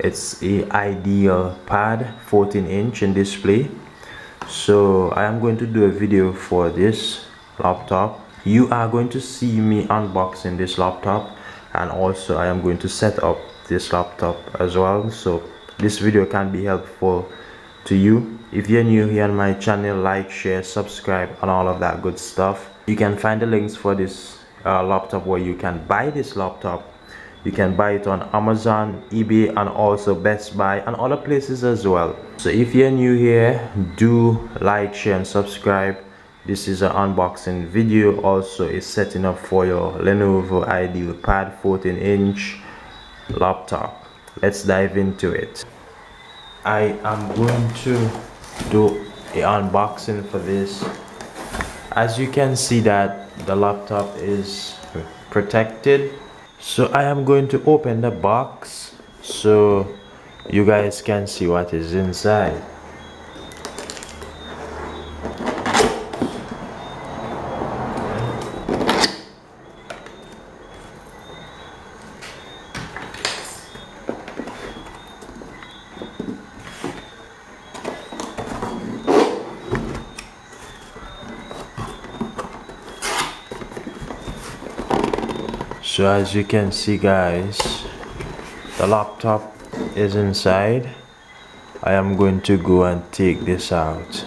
It's a Idealpad 14-inch in display. So I am going to do a video for this laptop. You are going to see me unboxing this laptop, and also I am going to set up this laptop as well, so this video can be helpful to you. If you're new here on my channel, like, share, subscribe, and all of that good stuff. You can find the links for this laptop where you can buy this laptop. You can buy it on Amazon, eBay, and also Best Buy and other places as well. So if you're new here, do like, share, and subscribe. This is an unboxing video, also is setting up for your Lenovo Idealpad 14-inch laptop. Let's dive into it. I am going to do an unboxing for this. As you can see that the laptop is protected, so I am going to open the box so you guys can see what is inside. So as you can see, guys, the laptop is inside. I am going to go and take this out.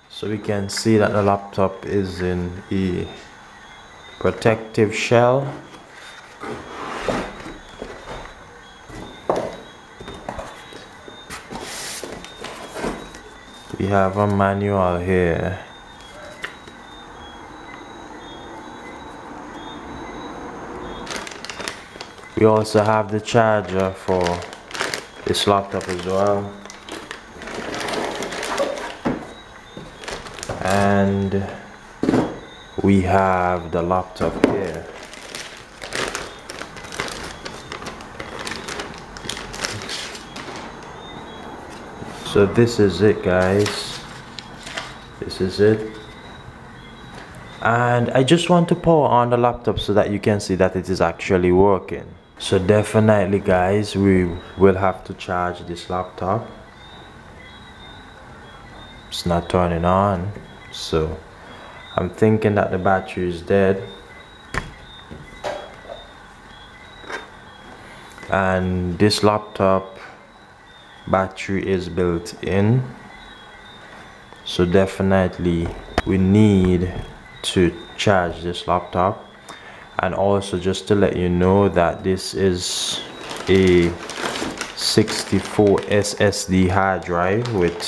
So we can see that the laptop is in a protective shell. We have a manual here. We also have the charger for this laptop as well. And we have the laptop here. So this is it, guys. This is it. And I just want to power on the laptop so that you can see that it is actually working. So definitely, guys, we will have to charge this laptop. It's not turning on, so I'm thinking that the battery is dead. And this laptop battery is built in, so definitely we need to charge this laptop. And also, just to let you know that this is a 64 SSD hard drive with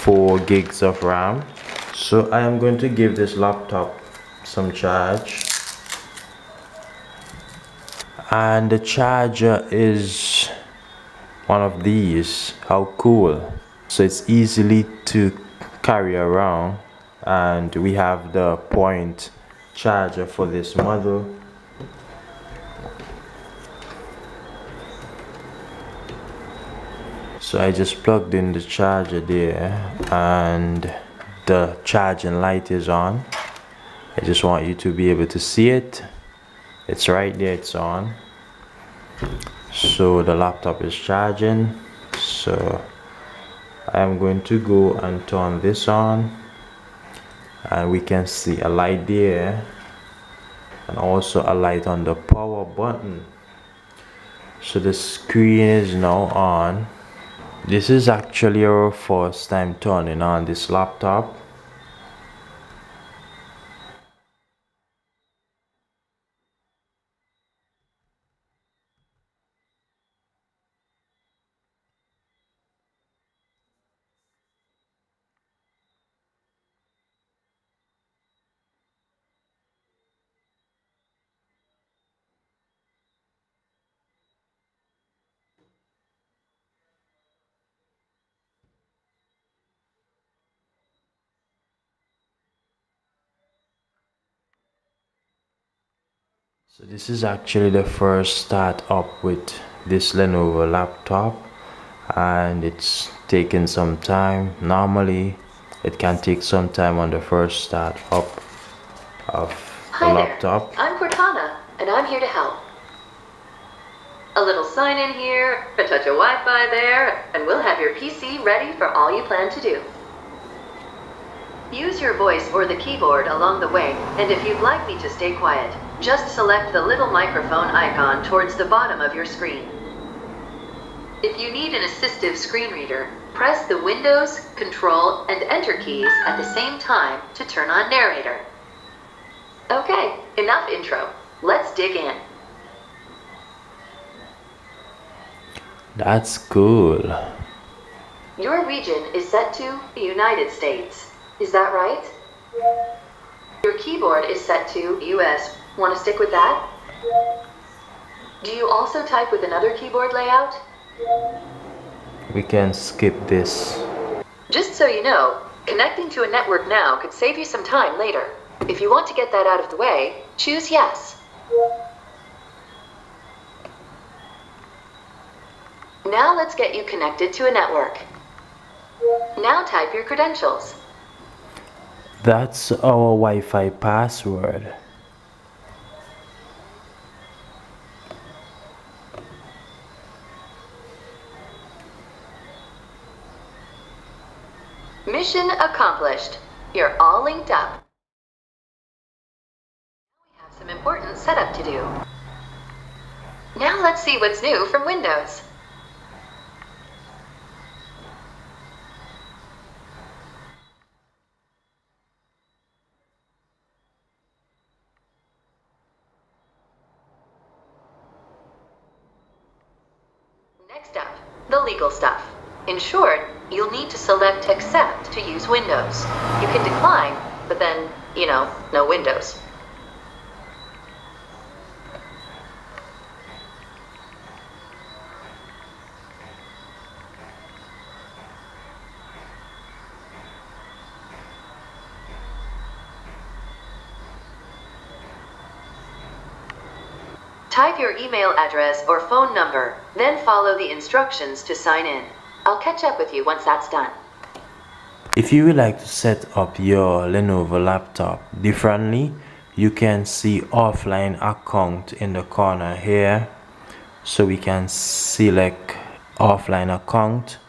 4 gigs of RAM. So I am going to give this laptop some charge, and the charger is one of these. How cool. So it's easily to carry around, and we have the point charger for this model. So I just plugged in the charger there, and the charging light is on. I just want you to be able to see it. It's right there, it's on. So the laptop is charging. So I am going to go and turn this on, and we can see a light there and also a light on the power button. So the screen is now on. This is actually our first time turning on this laptop. So this is actually the first start up with this Lenovo laptop, and it's taking some time. Normally it can take some time on the first start up of the Hi laptop. there, I'm Cortana, and I'm here to help. A little sign in here, a touch of Wi-Fi there, and we'll have your PC ready for all you plan to do. Use your voice or the keyboard along the way, and if you'd like me to stay quiet, just select the little microphone icon towards the bottom of your screen. If you need an assistive screen reader, press the Windows, Control, and Enter keys at the same time to turn on narrator. Okay, enough intro. Let's dig in. That's cool. Your region is set to the United States. Is that right? Your keyboard is set to US. Want to stick with that? Do you also type with another keyboard layout? We can skip this. Just so you know, connecting to a network now could save you some time later. If you want to get that out of the way, choose yes. Now let's get you connected to a network. Now type your credentials. That's our Wi-Fi password. Mission accomplished. You're all linked up. Now we have some important setup to do. Now let's see what's new from Windows. Next up, the legal stuff. In short, you'll need to select Accept to use Windows. You can decline, but then, no Windows. Type your email address or phone number, then follow the instructions to sign in. I'll catch up with you once that's done. If you would like to set up your Lenovo laptop differently, you can see offline account in the corner here. So we can select offline account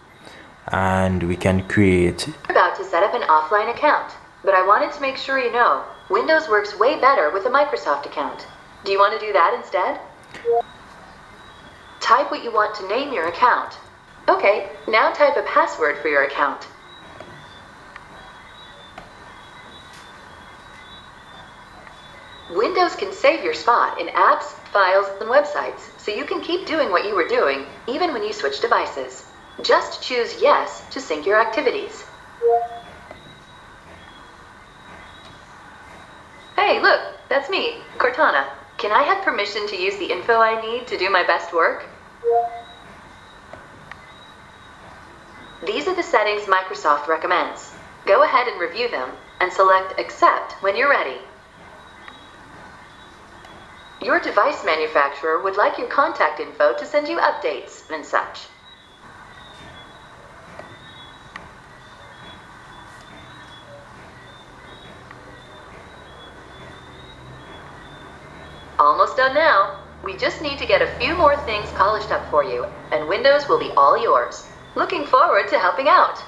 and we can create. We're about to set up an offline account, but I wanted to make sure you know, Windows works way better with a Microsoft account. Do you want to do that instead? Type what you want to name your account. Okay, now type a password for your account. Windows can save your spot in apps, files, and websites, so you can keep doing what you were doing, even when you switch devices. Just choose Yes to sync your activities. Hey, look, that's me, Cortana. Can I have permission to use the info I need to do my best work? These are the settings Microsoft recommends. Go ahead and review them, and select Accept when you're ready. Your device manufacturer would like your contact info to send you updates and such. Almost done now. We just need to get a few more things polished up for you, and Windows will be all yours. Looking forward to helping out.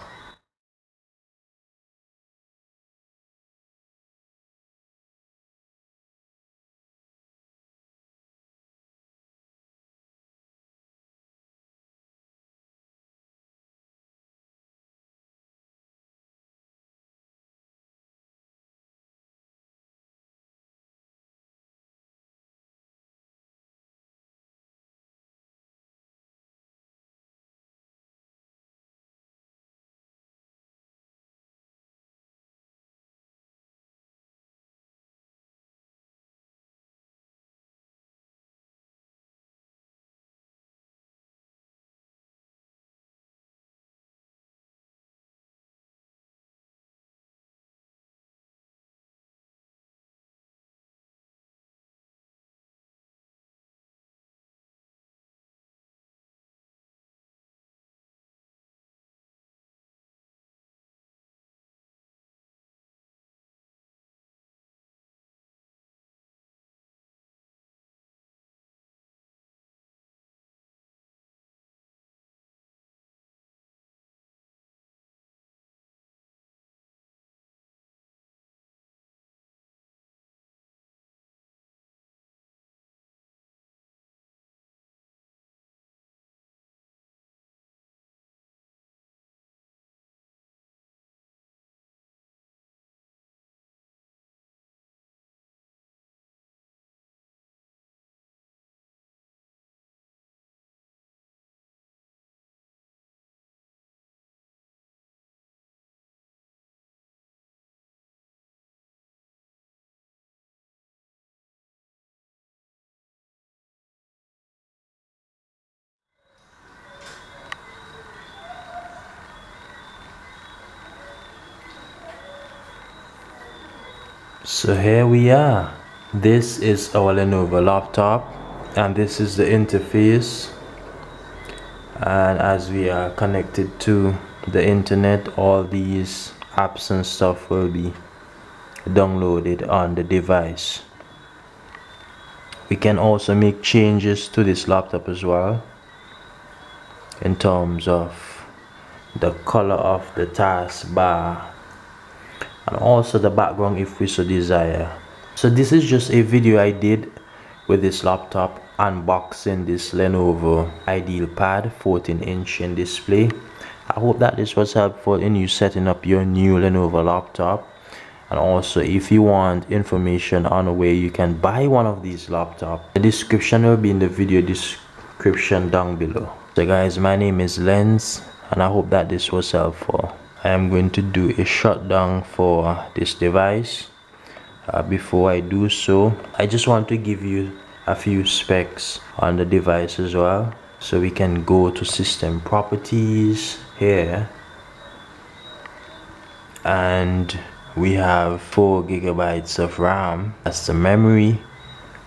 So here we are. This is our Lenovo laptop, and this is the interface. And as we are connected to the internet, all these apps and stuff will be downloaded on the device. We can also make changes to this laptop as well, in terms of the color of the taskbar and also the background if we so desire. So this is just a video I did with this laptop, unboxing this Lenovo Idealpad 14-inch in display. I hope that this was helpful in you setting up your new Lenovo laptop. And also, if you want information on where you can buy one of these laptops, the description will be in the video description down below. So guys, my name is Lens, and I hope that this was helpful. I am going to do a shutdown for this device. Before I do so, I just want to give you a few specs on the device as well. So we can go to system properties here, and we have 4 gigabytes of RAM, that's the memory.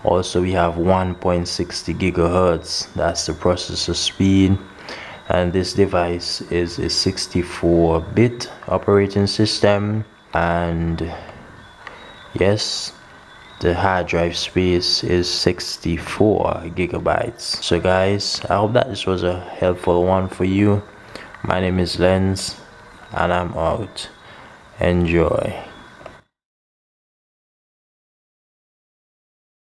Also we have 1.60 gigahertz, that's the processor speed. And this device is a 64-bit operating system, and yes, the hard drive space is 64 gigabytes. So guys, I hope that this was a helpful one for you. My name is Lens, and I'm out. Enjoy.